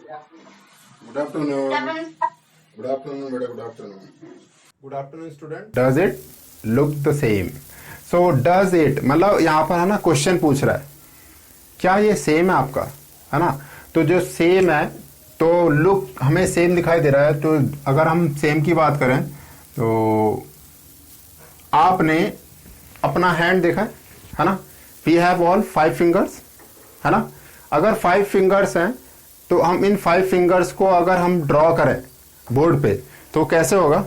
Good afternoon. Good afternoon, beta. Good afternoon. Good afternoon, student. Does it look the same? So does it मतलब यहाँ पर है ना question पूछ रहा है क्या ये सेम है आपका, है ना। तो जो सेम है तो लुक हमें सेम दिखाई दे रहा है। तो अगर हम सेम की बात करें तो आपने अपना हैंड देखा है ना। वी हैव ऑल 5 फिंगर्स, है ना। अगर 5 फिंगर्स हैं तो हम इन 5 फिंगर्स को अगर हम ड्रॉ करें बोर्ड पे तो कैसे होगा।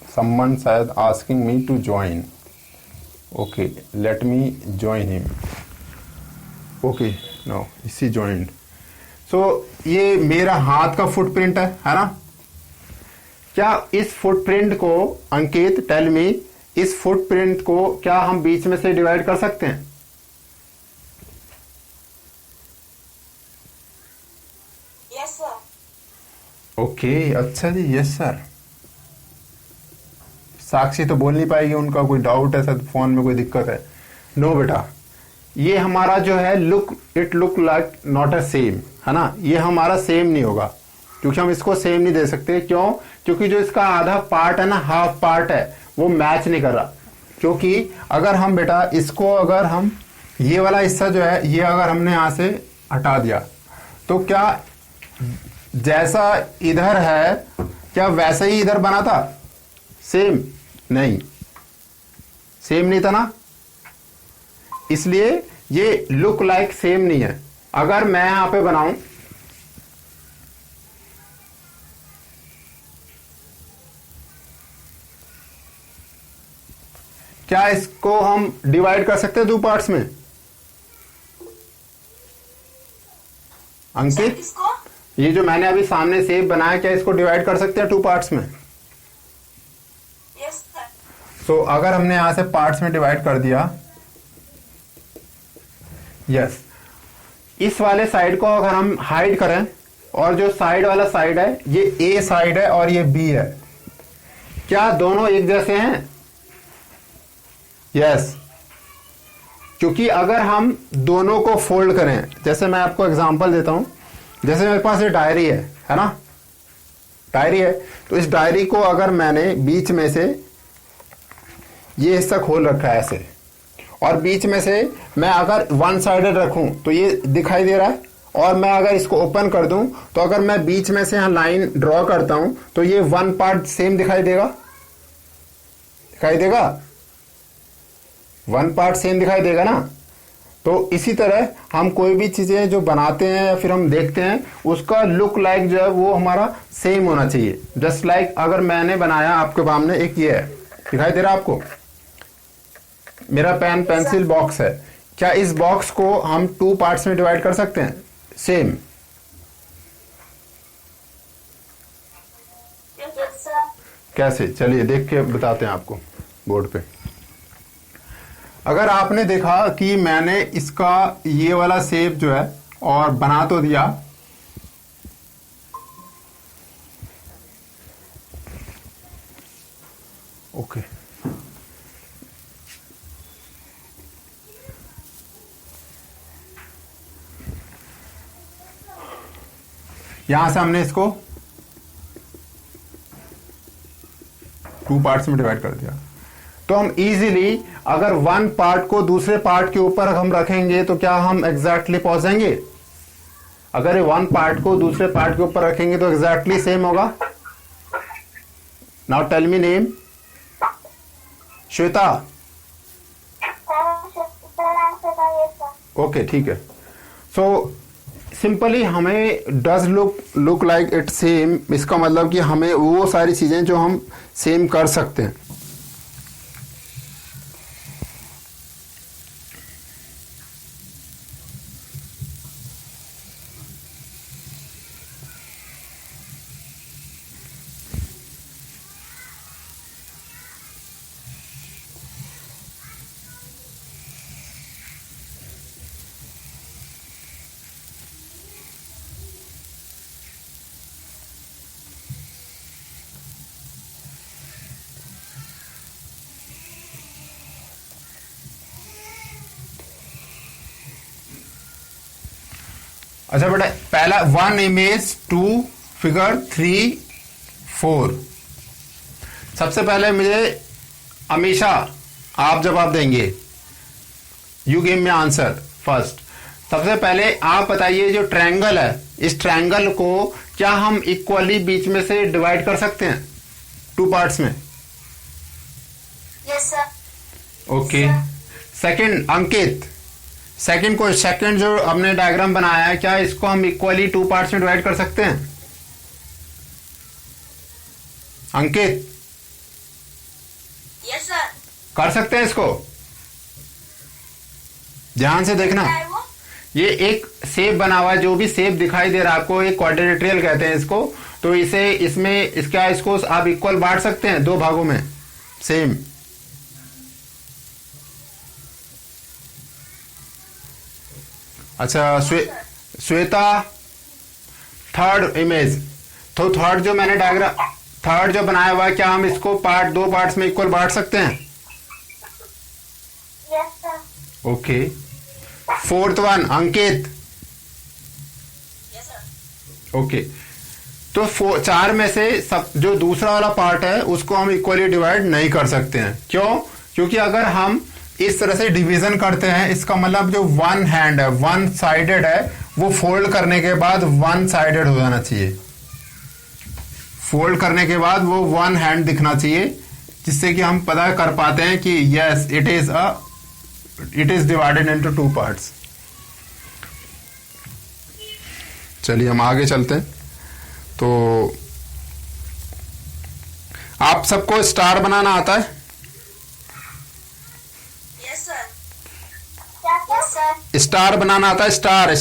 Someone शायद asking me to join. Okay, let me join him. Okay, no, he joined. So ये मेरा हाथ का फुटप्रिंट है ना। क्या इस फुटप्रिंट को अंकित टेल मी, इस फुटप्रिंट को क्या हम बीच में से डिवाइड कर सकते हैं? Yes sir. ओके अच्छा जी, यस सर। साक्षी तो बोल नहीं पाएगी, उनका कोई डाउट है शायद, फोन में कोई दिक्कत है। नो बेटा, ये हमारा जो है look it look like not a same, है ना। ये हमारा सेम नहीं होगा क्योंकि हम इसको सेम नहीं दे सकते। क्यों? क्योंकि जो इसका आधा पार्ट है ना, हाफ पार्ट है, वो मैच नहीं कर रहा। क्योंकि अगर हम बेटा इसको अगर हम ये वाला हिस्सा जो है ये अगर हमने यहां से हटा दिया तो क्या जैसा इधर है क्या वैसा ही इधर बना था? सेम नहीं, सेम नहीं था ना। इसलिए ये लुक लाइक सेम नहीं है। अगर मैं यहां पे बनाऊं क्या इसको हम डिवाइड कर सकते हैं 2 पार्ट्स में? अंकित, इसको ये जो मैंने अभी सामने सेब बनाया क्या इसको डिवाइड कर सकते हैं 2 पार्ट्स में? Yes sir. तो अगर हमने यहां से पार्ट्स में डिवाइड कर दिया, यस, इस वाले साइड को अगर हम हाइड करें और जो साइड वाला साइड है ये ए साइड है और ये बी है, क्या दोनों एक जैसे हैं? यस, क्योंकि अगर हम दोनों को फोल्ड करें, जैसे मैं आपको एग्जांपल देता हूं, जैसे मेरे पास ये डायरी है ना, डायरी है, तो इस डायरी को अगर मैंने बीच में से ये हिस्सा खोल रखा है ऐसे, और बीच में से मैं अगर वन साइडेड रखूं तो ये दिखाई दे रहा है, और मैं अगर इसको ओपन कर दूं तो अगर मैं बीच में से यहां लाइन ड्रॉ करता हूं तो ये वन पार्ट सेम दिखाई देगा, दिखाई देगा, वन पार्ट सेम दिखाई देगा ना। तो इसी तरह हम कोई भी चीजें जो बनाते हैं या फिर हम देखते हैं उसका लुक लाइक जो है वो हमारा सेम होना चाहिए। जस्ट लाइक अगर मैंने बनाया आपके सामने एक ये है, दिखाई दे रहा है आपको, मेरा पेन पेंसिल बॉक्स है, क्या इस बॉक्स को हम 2 पार्ट्स में डिवाइड कर सकते हैं सेम? Yes sir. कैसे? चलिए देख के बताते हैं आपको बोर्ड पे। अगर आपने देखा कि मैंने इसका ये वाला शेप जो है और बना तो दिया, ओके, यहां से हमने इसको 2 पार्ट्स में डिवाइड कर दिया, तो हम इजीली अगर वन पार्ट को दूसरे पार्ट के ऊपर हम रखेंगे तो क्या हम एग्जैक्टली पहुंचेंगे? अगर वन पार्ट को दूसरे पार्ट के ऊपर रखेंगे तो एग्जैक्टली सेम होगा। Now tell me name. Shweta, okay ठीक है। सो सिंपली हमें does look like it same, इसका मतलब कि हमें वो सारी चीजें जो हम सेम कर सकते हैं। अच्छा बेटा, पहला 1 इमेज 2 फिगर 3 4। सबसे पहले मुझे अमीशा आप जवाब देंगे। You give me answer first. सबसे पहले आप बताइए, जो ट्रायंगल है, इस ट्रायंगल को क्या हम इक्वली बीच में से डिवाइड कर सकते हैं 2 पार्ट्स में? Yes, sir. ओके। सेकंड अंकित, सेकंड जो हमने डायग्राम बनाया है, क्या इसको हम इक्वली 2 पार्ट्स में डिवाइड कर सकते हैं? अंकित, Yes, sir. कर सकते हैं इसको? ध्यान से देखना। क्या है वो? ये एक शेप बना हुआ है, जो भी शेप दिखाई दे रहा है आपको, एक क्वाड्रेट्रियल कहते हैं इसको। तो इसे इसमें इसको आप इक्वल बांट सकते हैं 2 भागों में सेम। अच्छा श्वेता, थर्ड इमेज, तो थर्ड जो मैंने डायग्राम थर्ड जो बनाया हुआ है, क्या हम इसको 2 पार्ट्स में इक्वल बांट सकते हैं? Yes, sir. Okay. Fourth one Ankit, Yes, sir. Okay. तो 4 में से सब जो दूसरा वाला पार्ट है उसको हम इक्वली डिवाइड नहीं कर सकते हैं। क्यों? क्योंकि अगर हम इस तरह से डिवीजन करते हैं, इसका मतलब जो वन हैंड है, वन साइडेड है, वो फोल्ड करने के बाद वन साइडेड हो जाना चाहिए। फोल्ड करने के बाद वो वन हैंड दिखना चाहिए, जिससे कि हम पता कर पाते हैं कि yes it is divided into 2 parts. चलिए हम आगे चलते हैं। तो आप सबको स्टार बनाना आता है? Yes, sir. Yes, sir. Star बनाना आता है? Star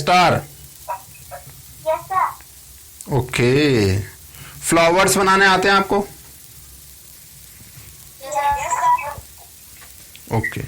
Yes, sir. Okay. Flowers बनाने आते हैं आपको? Yes, sir. Yes, sir. Okay.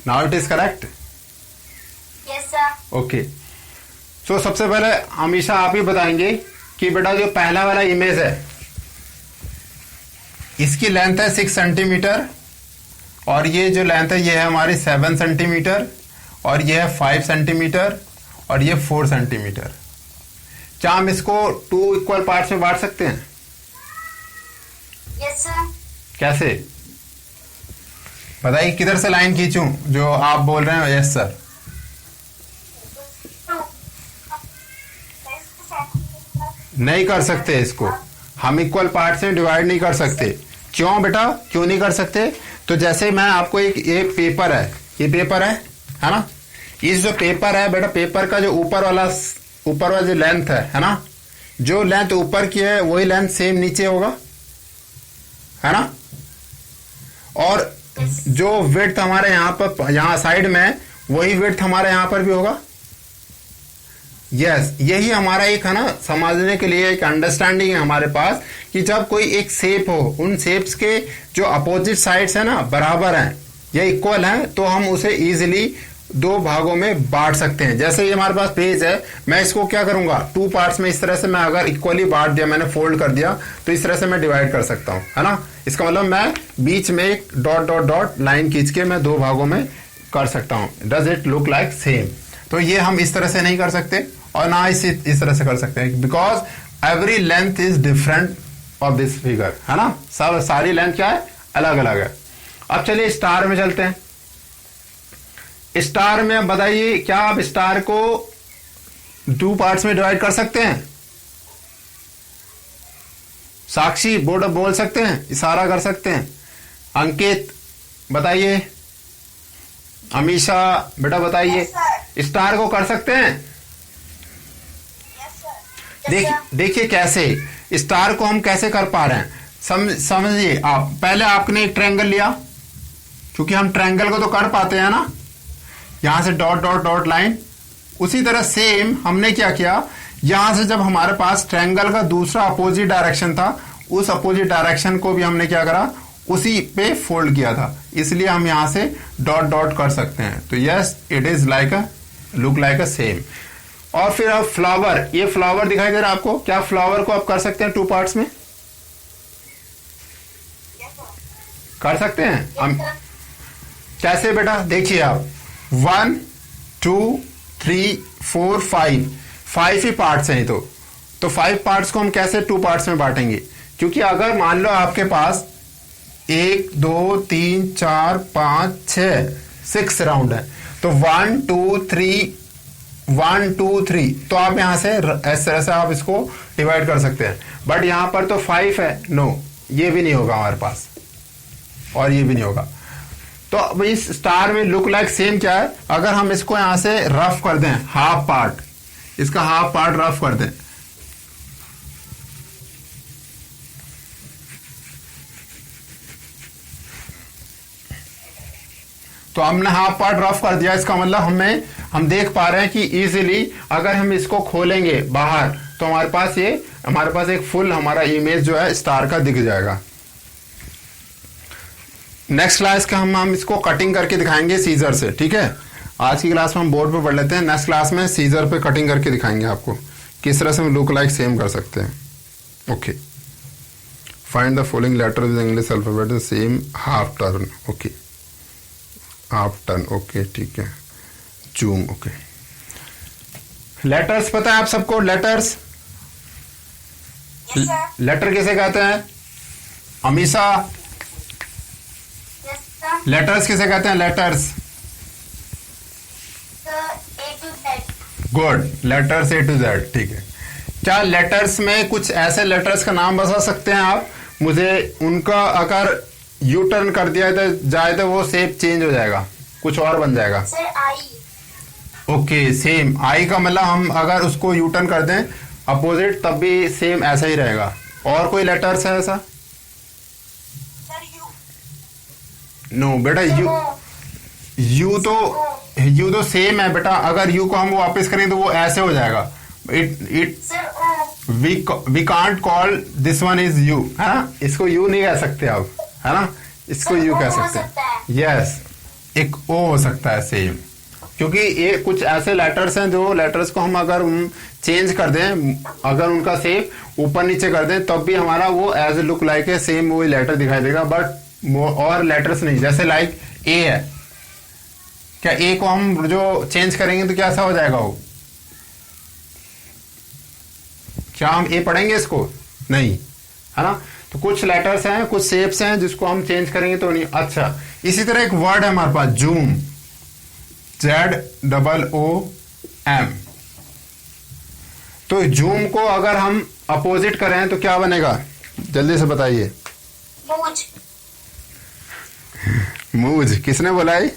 Now it is correct? Yes, sir. Okay. So सबसे पहले अमीशा आप ही बताएंगे कि बेटा जो पहला वाला इमेज है, इसकी लेंथ है 6 सेंटीमीटर, और ये जो लेंथ है ये है हमारी 7 सेंटीमीटर, और ये है 5 सेंटीमीटर, और ये 4 सेंटीमीटर। क्या हम इसको 2 इक्वल पार्ट्स में बांट सकते हैं? Yes, sir. कैसे बताइए? किधर से लाइन खींचूं जो आप बोल रहे हैं? Yes sir. नहीं कर सकते इसको, हम इक्वल पार्ट्स में डिवाइड नहीं कर सकते। क्यों बेटा, क्यों नहीं कर सकते? तो जैसे मैं आपको ये पेपर है, ये पेपर है ना? इस जो पेपर है बेटा, पेपर का जो ऊपर वाला जो लेंथ है ना, जो लेंथ ऊपर की है वही लेंथ सेम नीचे होगा, है ना? और जो विड्थ हमारे यहाँ साइड में, वही विड्थ हमारे यहाँ पर भी होगा। यस, यही हमारा एक है ना, समझने के लिए एक अंडरस्टैंडिंग है हमारे पास कि जब कोई एक शेप हो, उन शेप्स के जो अपोजिट साइड्स है ना बराबर हैं या इक्वल हैं, तो हम उसे इजीली 2 भागों में बांट सकते हैं। जैसे ये हमारे पास पेज है, मैं इसको क्या करूंगा 2 पार्ट्स में इस तरह से मैं अगर इक्वली बांट दिया, मैंने फोल्ड कर दिया, तो इस तरह से मैं डिवाइड कर सकता हूं, है ना? इसका मतलब मैं बीच में एक डॉट डॉट डॉट लाइन खींच के मैं 2 भागों में कर सकता हूं। Does it look like same? तो ये हम इस तरह से नहीं कर सकते, और ना इस तरह से कर सकते हैं, because every length is different of this figure, है ना? सारी लेंथ क्या है? अलग अलग है। अब चलिए स्टार में चलते हैं। स्टार में अब बताइए, क्या आप स्टार को 2 पार्ट्स में डिवाइड कर सकते हैं? साक्षी बोल सकते हैं, इशारा कर सकते हैं। अंकित बताइए, अमीशा बेटा बताइए, Yes, स्टार को कर सकते हैं? Yes, sir. Yes, sir. देखिए कैसे स्टार को हम कैसे कर पा रहे हैं, समझिए आप। पहले आपने एक ट्रायंगल लिया, क्योंकि हम ट्रायंगल को तो कर पाते हैं ना, यहां से डॉट डॉट डॉट लाइन। उसी तरह सेम हमने क्या किया, यहां से जब हमारे पास ट्रायंगल का दूसरा अपोजिट डायरेक्शन था, उस अपोजिट डायरेक्शन को भी हमने क्या करा, उसी पे फोल्ड किया था, इसलिए हम यहां से डॉट डॉट कर सकते हैं। तो yes, it is like a look like a same. और फिर अब फ्लावर, ये फ्लावर दिखाई दे रहा है आपको, क्या फ्लावर को आप कर सकते हैं 2 पार्ट्स में? कर सकते हैं हम। कैसे बेटा, देखिए आप, 1 2 3 4 5 ही पार्ट्स हैं। तो 5 पार्ट्स को हम कैसे 2 पार्ट्स में बांटेंगे? क्योंकि अगर मान लो आपके पास 1 2 3 4 5 6 राउंड है, तो 1 2 3 तो आप यहां से इस तरह से आप इसको डिवाइड कर सकते हैं। बट यहां पर तो 5 है, नो, ये भी नहीं होगा हमारे पास, और ये भी नहीं होगा। तो अब इस स्टार में लुक लाइक सेम क्या है, अगर हम इसको यहां से रफ कर दें, हाफ पार्ट, इसका हाफ पार्ट रफ कर दें, तो हमने हाफ पार्ट रफ कर दिया। इसका मतलब हम देख पा रहे हैं कि इजीली अगर हम इसको खोलेंगे बाहर, तो हमारे पास एक फुल हमारा इमेज जो है स्टार का दिख जाएगा। नेक्स्ट क्लास का हम इसको कटिंग करके दिखाएंगे सीजर से, ठीक है। आज की क्लास में हम बोर्ड पे पढ़ लेते हैं, नेक्स्ट क्लास में सीजर पे कटिंग करके दिखाएंगे आपको किस तरह से हम लुक लाइक सेम कर सकते हैं। Okay, find the following letter with English alphabet the same half turn. Okay, half turn, okay ठीक है। Zoom, okay. लेटर्स पता है आप सबको? लेटर्स, लेटर किसे कहते हैं? अमीशा, लेटर्स किसे कहते हैं? Letters, good, letters A to Z, ठीक है। क्या लेटर्स में कुछ ऐसे लेटर्स का नाम बता सकते हैं आप मुझे? उनका अगर यू टर्न कर दिया जाए तो वो शेप चेंज हो जाएगा, कुछ और बन जाएगा। Sir I. ओके, सेम आई का मतलब हम अगर उसको यू टर्न कर दें अपोजिट, तब भी सेम ऐसा ही रहेगा। और कोई लेटर्स है ऐसा? Sir you. नो बेटा, यू तो सेम है बेटा। अगर यू को हम वापस करें तो वो ऐसे हो जाएगा। We can't call this one is you, है ना। इसको यू नहीं कह सकते आप, है ना, इसको यू कह सकते हैं। यस, एक ओ हो सकता है सेम, क्योंकि ये कुछ ऐसे लेटर्स हैं जो लेटर्स को हम अगर चेंज कर दें, अगर उनका शेप ऊपर नीचे कर दें, तब भी हमारा वो एज ए लुक लाइक है सेम वही लेटर दिखाई देगा। बट और लेटर्स नहीं, जैसे लाइक ए है, क्या ए को हम जो चेंज करेंगे तो कैसा हो जाएगा वो? क्या हम ए पढ़ेंगे इसको? नहीं, है ना। तो कुछ लेटर्स हैं, कुछ शेप्स हैं जिसको हम चेंज करेंगे तो नहीं। अच्छा, इसी तरह एक वर्ड है हमारे पास, जूम, ZOOM। तो जूम को अगर हम अपोजिट करें तो क्या बनेगा? जल्दी से बताइए। मूज। मूज किसने बोला है?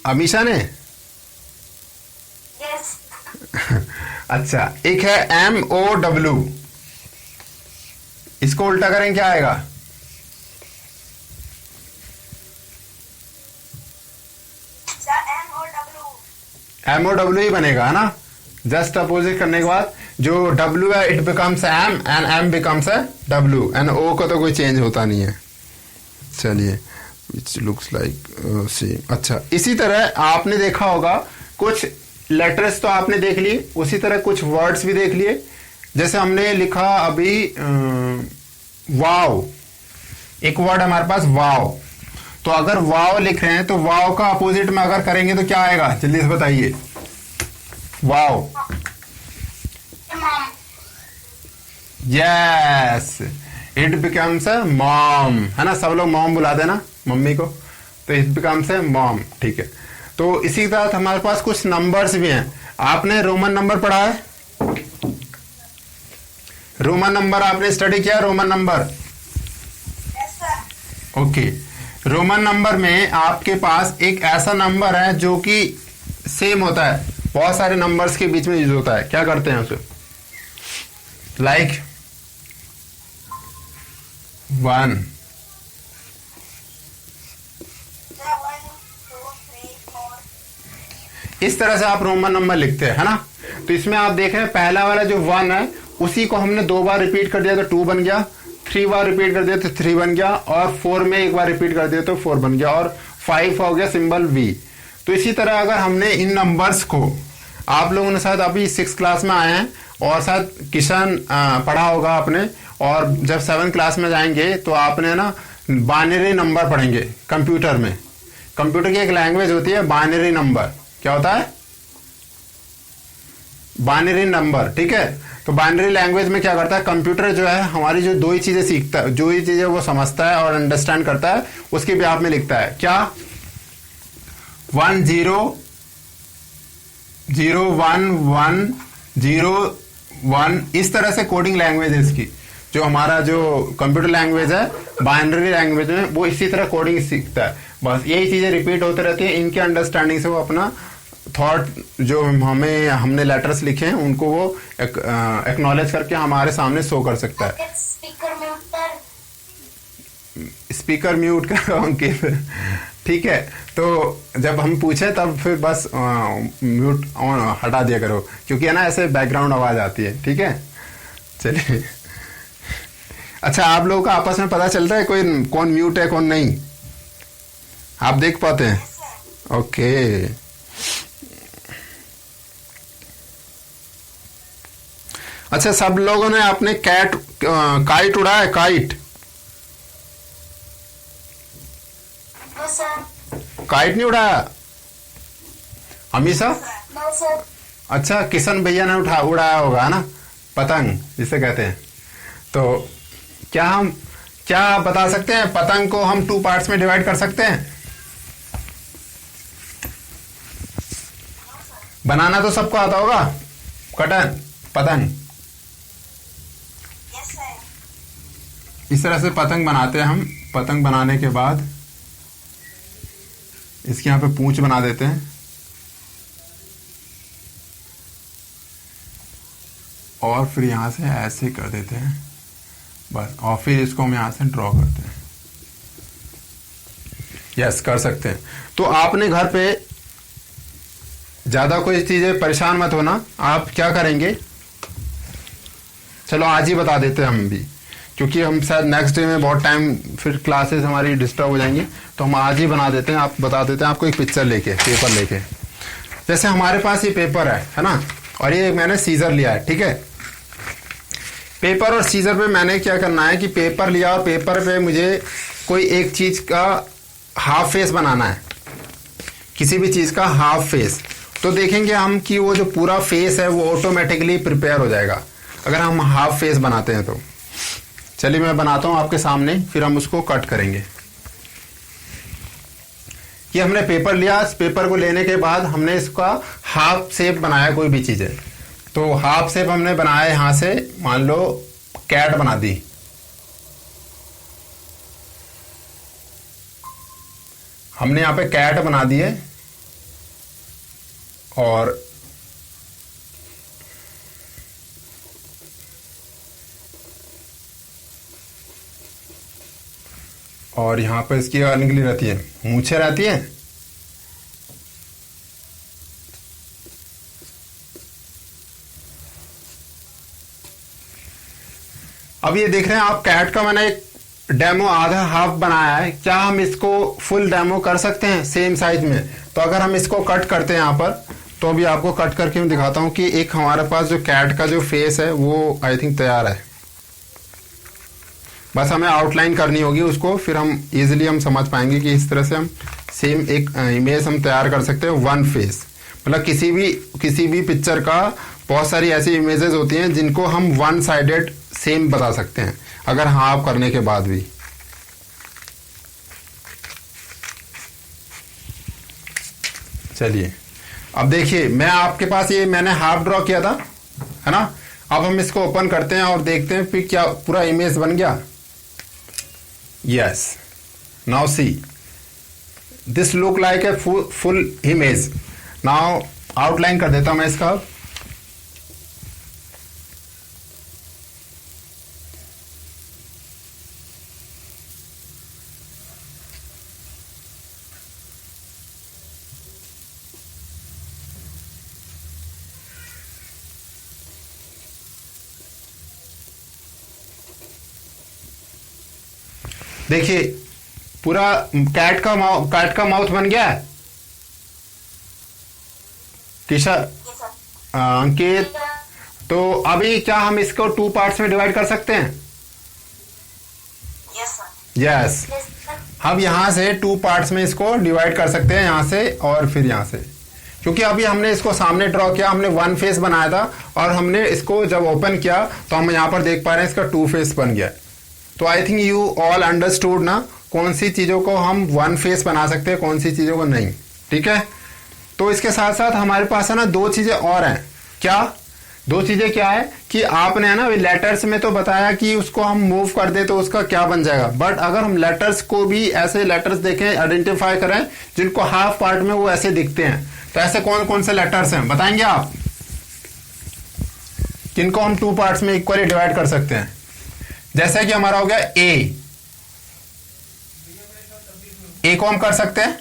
अमीशा ने? यस। अच्छा, एक है MOW, इसको उल्टा करें क्या आएगा? MOW ही बनेगा, है ना। जस्ट अपोजिट करने के बाद जो W है it becomes M and M becomes W and O का तो कोई चेंज होता नहीं है। चलिए, Which looks like same। अच्छा, इसी तरह आपने देखा होगा कुछ लेटर्स तो आपने देख लिए, उसी तरह कुछ वर्ड्स भी देख लिए। जैसे हमने लिखा अभी वाव, एक वर्ड हमारे पास वाव। तो अगर वाव लिख रहे हैं तो वाव का अपोजिट में अगर करेंगे तो क्या आएगा? जल्दी से बताइए। Wow, yes, it becomes a mom, है ना। सब लोग मॉम बुलाते हैं ना मम्मी को, तो इट बिकम्स अ मॉम, ठीक है। तो इसी के साथ हमारे पास कुछ नंबर्स भी हैं। आपने रोमन नंबर पढ़ा है? रोमन नंबर आपने स्टडी किया? Roman number, okay. Roman number में आपके पास एक ऐसा नंबर है जो कि सेम होता है, बहुत सारे नंबर्स के बीच में यूज होता है। क्या करते हैं उसे? लाइक 1। Sir, 1, 2, 3, 4. इस तरह से आप रोमन नंबर लिखते हैं, है ना। तो इसमें आप देख रहे हैं पहला वाला जो 1 है उसी को हमने 2 बार रिपीट कर दिया तो 2 बन गया, 3 बार रिपीट कर दिया तो 3 बन गया, और 4 में एक बार रिपीट कर दिया तो 4 बन गया, और 5 हो गया सिंबल V। तो इसी तरह अगर हमने इन नंबर्स को, आप लोगों ने शायद अभी 6 क्लास में आए हैं और शायद किशन पढ़ा होगा आपने, और जब 7 क्लास में जाएंगे तो आपने ना बाइनरी नंबर पढ़ेंगे कंप्यूटर में। कंप्यूटर की एक लैंग्वेज होती है बाइनरी नंबर। क्या होता है? बाइनरी नंबर, ठीक है। तो बाइनरी लैंग्वेज में क्या करता है कंप्यूटर जो है, हमारी जो दो ही चीजें सीखता है, जो ही चीजें वो समझता है और अंडरस्टैंड करता है उसके बेहाफ में लिखता है। क्या? 1 0 0 1 1 0 1, इस तरह से कोडिंग लैंग्वेज है इसकी। जो हमारा जो कंप्यूटर लैंग्वेज है बाइनरी लैंग्वेज में, वो इसी तरह कोडिंग सीखता है। बस यही चीजें रिपीट होते रहती हैं, इनके अंडरस्टैंडिंग से वो अपना थॉट जो हमने लेटर्स लिखे हैं उनको वो एक्नॉलेज करके हमारे सामने शो कर सकता है। स्पीकर म्यूट कर। स्पीकर म्यूट कर, ठीक है। तो जब हम पूछे तब फिर बस म्यूट हटा दिया करो, क्योंकि है ना ऐसे बैकग्राउंड आवाज आती है, ठीक है। चलिए, अच्छा आप लोगों का आपस में पता चलता है कोई कौन म्यूट है कौन नहीं? आप देख पाते हैं? ओके। अच्छा, सब लोगों ने आपने काइट उड़ाया है? Kite no sir. काइट नहीं उड़ाया हमेशा? No sir. अच्छा, किशन भैया ने उड़ाया होगा, है ना, पतंग जिसे कहते हैं। तो क्या आप बता सकते हैं पतंग को हम 2 पार्ट्स में डिवाइड कर सकते हैं? बनाना तो सबको आता होगा पतंग। Yes sir. इस तरह से पतंग बनाते हैं हम। पतंग बनाने के बाद इसके यहाँ पे पूंछ बना देते हैं, और फिर यहाँ से ऐसे कर देते हैं बस, और फिर इसको हम यहाँ से ड्रॉ करते हैं। यस, कर सकते हैं। तो आपने घर पे ज्यादा कोई चीजें परेशान मत होना। आप क्या करेंगे, चलो आज ही बता देते हैं हम भी, क्योंकि हम शायद नेक्स्ट डे में बहुत टाइम फिर क्लासेस हमारी डिस्टर्ब हो जाएंगी, तो हम आज ही बना देते हैं। आप बता देते हैं आपको एक पिक्चर लेके, पेपर लेके। जैसे हमारे पास ये पेपर है ना, और ये मैंने सीजर लिया है, ठीक है। पेपर और सीजर पे मैंने क्या करना है कि पेपर लिया और पेपर पे मुझे कोई एक चीज का हाफ फेस बनाना है, किसी भी चीज का हाफ फेस। तो देखेंगे हम कि वो जो पूरा फेस है वो ऑटोमेटिकली प्रिपेयर हो जाएगा अगर हम हाफ फेस बनाते हैं। तो चलिए मैं बनाता हूं आपके सामने, फिर हम उसको कट करेंगे। ये हमने पेपर लिया, इस पेपर को लेने के बाद हमने इसका हाफ शेप बनाया, कोई भी चीज है। तो हाफ शेप हमने बनाया, यहां से मान लो कैट बना दी, हमने यहां पे कैट बना दिए, और यहां पे इसकी निकली रहती है, मूछें रहती हैं। अब ये देख रहे हैं आप, कैट का मैंने एक डेमो आधा हाफ बनाया है। क्या हम इसको फुल डेमो कर सकते हैं सेम साइज में? तो अगर हम इसको कट करते हैं यहाँ पर, तो अभी आपको कट करके मैं दिखाता हूँ कि एक हमारे पास जो कैट का जो फेस है वो आई थिंक तैयार है। बस हमें आउटलाइन करनी होगी उसको, फिर हम इजीली हम समझ पाएंगे कि इस तरह से हम सेम एक इमेज हम तैयार कर सकते हैं, वन फेस। मतलब किसी भी पिक्चर का बहुत सारी ऐसी इमेजेस होती हैं जिनको हम वन साइडेड सेम बता सकते हैं, अगर हाफ करने के बाद भी। चलिए अब देखिए, मैं आपके पास ये मैंने हाफ ड्रॉ किया था, है ना। अब हम इसको ओपन करते हैं और देखते हैं फिर क्या पूरा इमेज बन गया। Yes, now see this look like a full image. Now outline कर देता हूं मैं इसका। देखिए पूरा कैट का माउथ बन गया है किशा Yes, sir. अंकित। तो अभी क्या हम इसको 2 पार्ट्स में डिवाइड कर सकते हैं? Yes, sir. Yes, Yes, sir. हम यहाँ से 2 पार्ट्स में इसको डिवाइड कर सकते हैं, यहाँ से और फिर यहाँ से। क्योंकि अभी हमने इसको सामने ड्रॉ किया, हमने 1 फेस बनाया था और हमने इसको जब ओपन किया तो हम यहाँ पर देख पा रहे हैं इसका 2 फेस बन गया। तो I think you all understood ना, कौन सी चीज़ों को हम 1 फेस बना सकते हैं, कौन सी चीज़ों को नहीं। ठीक है, तो इसके साथ साथ हमारे पास है ना 2 चीज़ें और हैं। क्या 2 चीज़ें क्या है कि आपने है ना लेटर्स में तो बताया कि उसको हम मूव कर दे तो उसका क्या बन जाएगा, बट अगर हम लेटर्स को भी ऐसे लेटर्स देखें, आइडेंटिफाई करें जिनको हाफ पार्ट में वो ऐसे दिखते हैं, तो ऐसे कौन कौन से लेटर्स हैं बताएंगे आप, जिनको हम 2 पार्ट्स में इक्वली डिवाइड कर सकते हैं? जैसे कि हमारा हो गया ए को हम कर सकते हैं।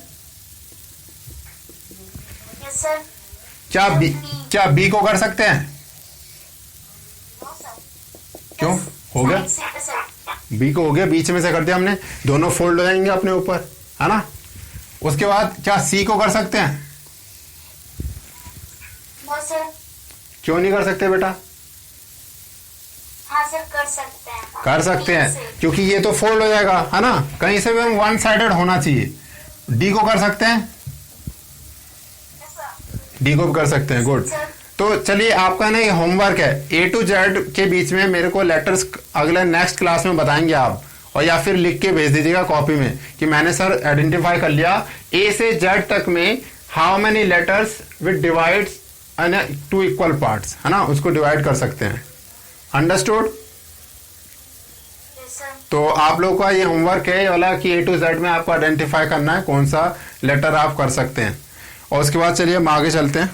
Yes, sir. क्या बी को कर सकते हैं? No, sir. क्यों? Yes. हो गया? Side से, sir. बी को हो गया, बीच में से कर दिया हमने, दोनों फोल्ड हो जाएंगे अपने ऊपर, है ना। उसके बाद क्या सी को कर सकते हैं? No, sir. क्यों नहीं कर सकते बेटा? हाँ सर, कर सकते हैं। कर सकते हैं क्योंकि ये तो फोल्ड हो जाएगा, है ना, कहीं से भी हम 1 साइडेड होना चाहिए। डी को कर सकते हैं? Yes, sir. डी को भी कर सकते हैं, गुड। तो चलिए आपका ना ये होमवर्क है, ए टू जेड के बीच में मेरे को लेटर्स अगले नेक्स्ट क्लास में बताएंगे आप, और या फिर लिख के भेज दीजिएगा कॉपी में कि मैंने सर आइडेंटिफाई कर लिया ए से जेड तक में how many letters with divides 2 equal parts, है ना, उसको डिवाइड कर सकते हैं। अंडरस्टूड? Yes, sir. तो आप लोगों का ये होमवर्क है ये वाला कि ए टू जेड में आपको आइडेंटिफाई करना है कौन सा लेटर आप कर सकते हैं। और उसके बाद चलिए हम आगे चलते हैं।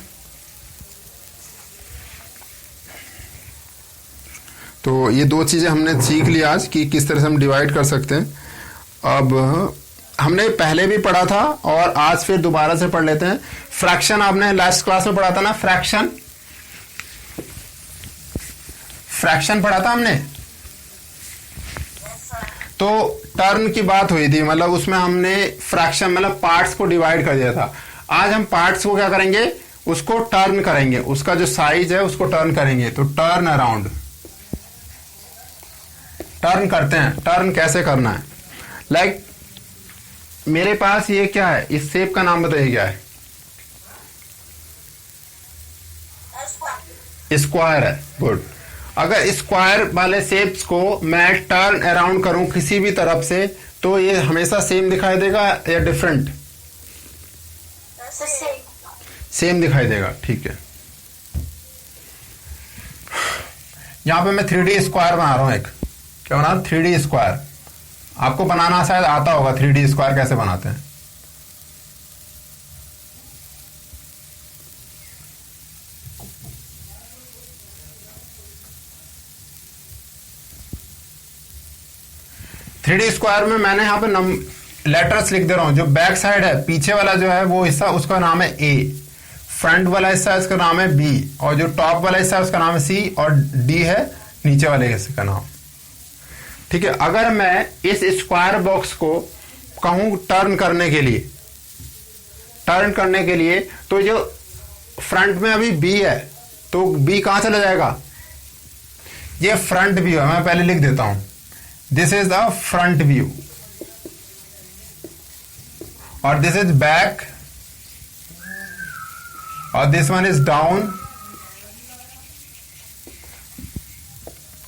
तो ये 2 चीज़ें हमने सीख ली आज कि किस तरह से हम डिवाइड कर सकते हैं। अब हमने पहले भी पढ़ा था और आज फिर दोबारा से पढ़ लेते हैं। फ्रैक्शन आपने लास्ट क्लास में पढ़ा था ना, फ्रैक्शन पढ़ा था हमने। Yes, sir. तो टर्न की बात हुई थी, मतलब उसमें हमने फ्रैक्शन मतलब पार्ट्स को डिवाइड कर दिया था। आज हम पार्ट्स को क्या करेंगे, उसको टर्न करेंगे, उसका जो साइज है उसको टर्न करेंगे। तो टर्न अराउंड, टर्न करते हैं। टर्न कैसे करना है, लाइक मेरे पास ये क्या है, इस शेप का नाम बताइए क्या है? स्क्वायर है, गुड। अगर स्क्वायर वाले शेप्स को मैं टर्न अराउंड करूं किसी भी तरफ से तो ये हमेशा सेम दिखाई देगा या डिफरेंट? Sir, same. सेम दिखाई देगा, ठीक है। यहां पे मैं 3D स्क्वायर बना रहा हूं, एक क्या बना रहा हूं, 3D स्क्वायर। आपको बनाना शायद आता होगा 3D स्क्वायर कैसे बनाते हैं। थ्री डी स्क्वायर में मैंने यहाँ पे लेटर्स लिख दे रहा हूं। जो बैक साइड है, पीछे वाला जो है वो हिस्सा उसका नाम है ए, फ्रंट वाला हिस्सा इसका नाम है बी, और जो टॉप वाला हिस्सा है उसका नाम है सी, और डी है नीचे वाले हिस्से का नाम। ठीक है, अगर मैं इस स्क्वायर बॉक्स को कहूं टर्न करने के लिए तो जो फ्रंट में अभी बी है तो बी कहां चला जाएगा, ये फ्रंट व्यू है, मैं पहले लिख देता हूं, this is the front view, और दिस इज बैक, और दिस वन इज डाउन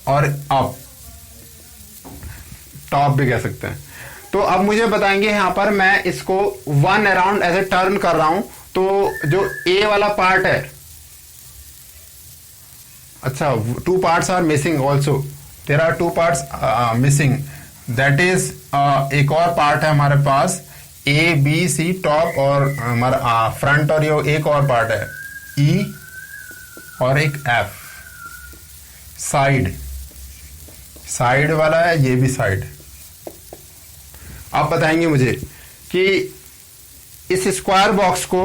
और अप, टॉप भी कह सकते हैं। तो अब मुझे बताएंगे यहां पर मैं इसको 1 अराउंड ऐसे टर्न कर रहा हूं तो जो ए वाला पार्ट है, अच्छा 2 parts are missing also, there are 2 parts missing, that is एक और पार्ट है हमारे पास ए बी सी टॉप, और हमारा फ्रंट, और ये एक और पार्ट है ई और एक एफ, साइड वाला है, ये भी साइड। आप बताएंगे मुझे कि इस स्क्वायर बॉक्स को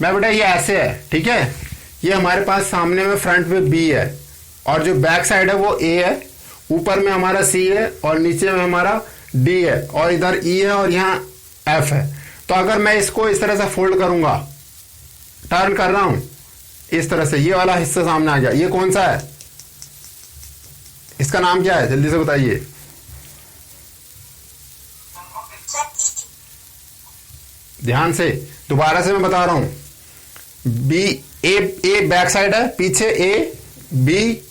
मैं बेटा ये ऐसे है, ठीक है, ये हमारे पास सामने में फ्रंट में बी है और जो बैक साइड है वो ए है, ऊपर में हमारा सी है और नीचे में हमारा डी है और इधर ई है और यहाँ एफ है। तो अगर मैं इसको इस तरह से फोल्ड करूंगा, टर्न कर रहा हूं इस तरह से, ये वाला हिस्सा सामने आ गया। ये कौन सा है, इसका नाम क्या है, जल्दी से बताइए। ध्यान से, दोबारा से मैं बता रहा हूं। बी ए बैक साइड है, पीछे A B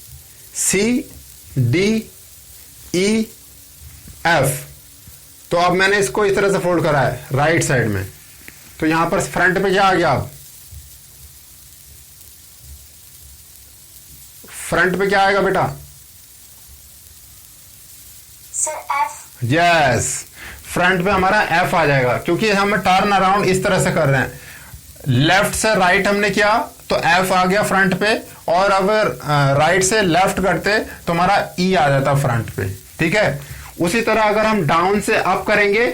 C D E F. तो अब मैंने इसको इस तरह से फोल्ड करा है राइट साइड में। तो यहां पर फ्रंट पे क्या आ गया, अब फ्रंट पे क्या आएगा बेटा, सर एफ। यस, फ्रंट पे हमारा एफ आ जाएगा, क्योंकि हम टर्न अराउंड इस तरह से कर रहे हैं। लेफ्ट से राइट हमने किया तो एफ आ गया फ्रंट पे, और अगर राइट से लेफ्ट करते तो हमारा ई आ जाता फ्रंट पे। ठीक है, उसी तरह अगर हम डाउन से अप करेंगे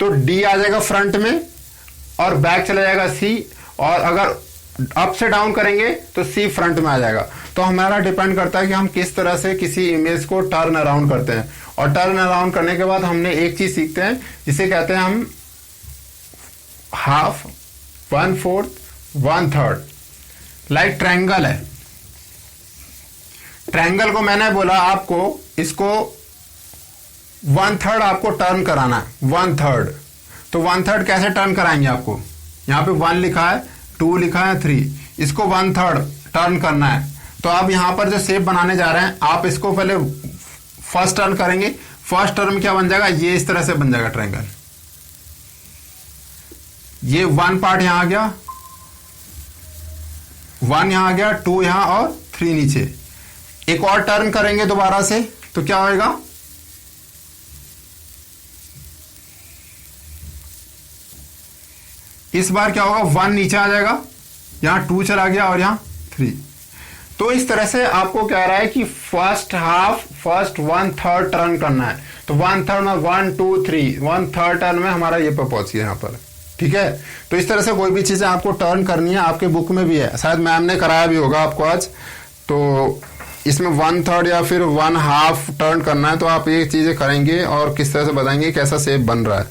तो डी आ जाएगा फ्रंट में और बैक चला जाएगा सी, और अगर अप से डाउन करेंगे तो सी फ्रंट में आ जाएगा। तो हमारा डिपेंड करता है कि हम किस तरह से किसी इमेज को टर्न अराउंड करते हैं। और टर्न अराउंड करने के बाद हमने एक चीज सीखते हैं जिसे कहते हैं हम हाफ, 1/4, 1/3। लाइक ट्रायंगल है, ट्रायंगल को मैंने बोला आपको इसको 1/3 आपको टर्न कराना है, 1/3। तो 1/3 कैसे टर्न कराएंगे आपको, यहाँ पे 1 लिखा है, 2 लिखा है, 3, इसको 1/3 टर्न करना है। तो आप यहां पर जो शेप बनाने जा रहे हैं, आप इसको पहले फर्स्ट टर्न करेंगे। फर्स्ट टर्न में क्या बन जाएगा, ये इस तरह से बन जाएगा ट्रायंगल। ये 1 पार्ट यहां आ गया, 1 यहां आ गया, 2 यहां और 3 नीचे। एक और टर्न करेंगे दोबारा से तो क्या होएगा, इस बार क्या होगा, 1 नीचे आ जाएगा, यहां 2 चला गया और यहां 3। तो इस तरह से आपको कह रहा है कि फर्स्ट हाफ, फर्स्ट 1/3 टर्न करना है। तो 1/3 में 1 2 3, 1/3 टर्न में हमारा ये पर पहुंच गया यहाँ पर। ठीक है, तो इस तरह से कोई भी चीजें आपको टर्न करनी है, आपके बुक में भी है, शायद मैम ने कराया भी होगा आपको आज। तो इसमें 1/3 या फिर 1/2 टर्न करना है, तो आप ये चीजें करेंगे और किस तरह से बताएंगे कैसा शेप बन रहा है।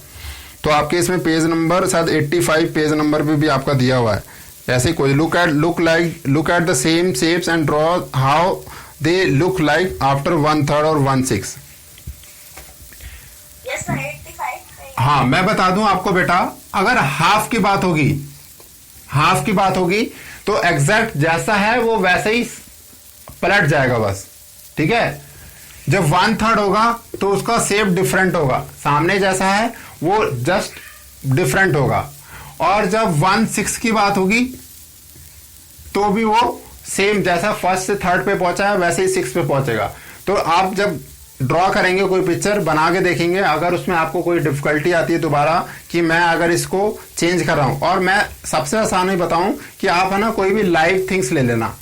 तो आपके इसमें पेज नंबर शायद 85 पेज नंबर पे भी आपका दिया हुआ है। ऐसे कोई look at the same shapes and draw how they look like after 1/3 और 1/6। Yes sir, 85। हाँ, मैं बता दूं आपको बेटा, अगर हाफ की बात होगी तो एग्जैक्ट जैसा है वो वैसे ही पलट जाएगा बस। ठीक है, जब 1/3 होगा तो उसका शेप डिफरेंट होगा, सामने जैसा है वो जस्ट डिफरेंट होगा। और जब 1/6 की बात होगी तो भी वो सेम, जैसा फर्स्ट से थर्ड पे पहुंचा है वैसे ही 6 पे पहुंचेगा। तो आप जब ड्रॉ करेंगे, कोई पिक्चर बना के देखेंगे, अगर उसमें आपको कोई डिफिकल्टी आती है दोबारा कि मैं अगर इसको चेंज कर रहा हूं, और मैं सबसे आसान ही बताऊं कि आप है ना कोई भी लाइव थिंग्स ले लेना,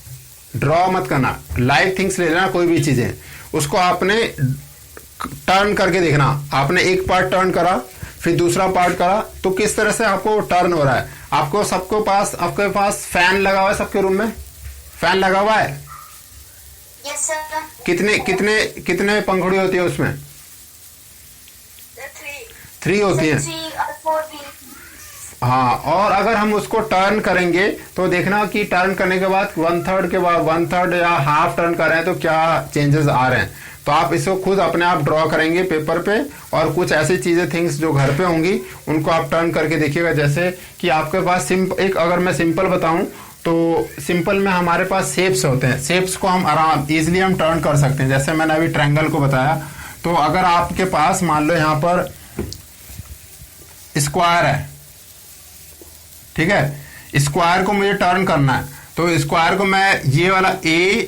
ड्रॉ मत करना, लाइव थिंग्स ले लेना, कोई भी चीजें, उसको आपने टर्न करके देखना। आपने एक पार्ट टर्न करा, फिर दूसरा पार्ट करा, तो किस तरह से आपको टर्न हो रहा है। आपके पास फैन लगा हुआ है, सबके रूम में फैन लगा हुआ है। Yes sir. कितने पंखुड़ी होती है उसमें, 3 होती है। 3 और 4 भी। हाँ, और अगर हम उसको टर्न करेंगे तो देखना कि टर्न करने के बाद 1/3 के बाद 1/3 या हाफ टर्न कर रहे हैं तो क्या चेंजेस आ रहे हैं। तो आप इसको खुद अपने आप ड्रॉ करेंगे पेपर पे, और कुछ ऐसी चीजें थिंग्स जो घर पे होंगी उनको आप टर्न करके देखिएगा। जैसे कि आपके पास अगर मैं सिंपल बताऊं तो सिंपल में हमारे पास शेप्स होते हैं, शेप्स को हम इजीली हम टर्न कर सकते हैं। जैसे मैंने अभी ट्रायंगल को बताया, तो अगर आपके पास मान लो यहाँ पर स्क्वायर है, ठीक है, स्क्वायर को मुझे टर्न करना है, तो स्क्वायर को मैं ये वाला A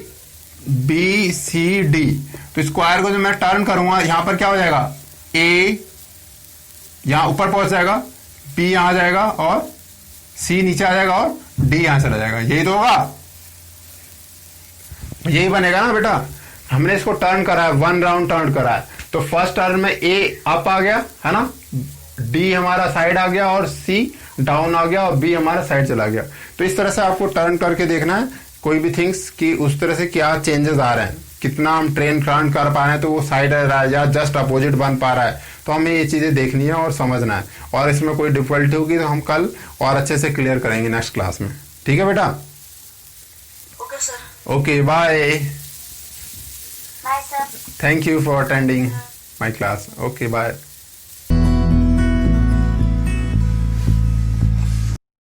B C D, तो स्क्वायर को जो मैं टर्न करूंगा यहां पर क्या हो जाएगा, A यहां ऊपर पहुंच जाएगा, B यहां आ जाएगा और C नीचे आ जाएगा और D यहां चला जाएगा। यही तो होगा, यही बनेगा ना बेटा। हमने इसको टर्न करा है, 1 राउंड टर्न करा है, तो फर्स्ट टर्न में A अप आ गया है ना, D हमारा साइड आ गया और C डाउन आ गया और B हमारा साइड चला गया। तो इस तरह से आपको टर्न करके देखना है कोई भी थिंग्स कि उस तरह से क्या चेंजेस आ रहे हैं। कितना हम ट्रेन टर्न कर पा रहे हैं, तो वो साइड रहा है या जस्ट अपोजिट बन पा रहा है। तो हमें ये चीज़ें देखनी है और समझना है, और इसमें कोई डिफिकल्टी होगी तो हम कल और अच्छे से क्लियर करेंगे नेक्स्ट क्लास में। ठीक है बेटा? Okay sir. Okay, bye. Bye sir. Thank you for attending my class. Okay, bye.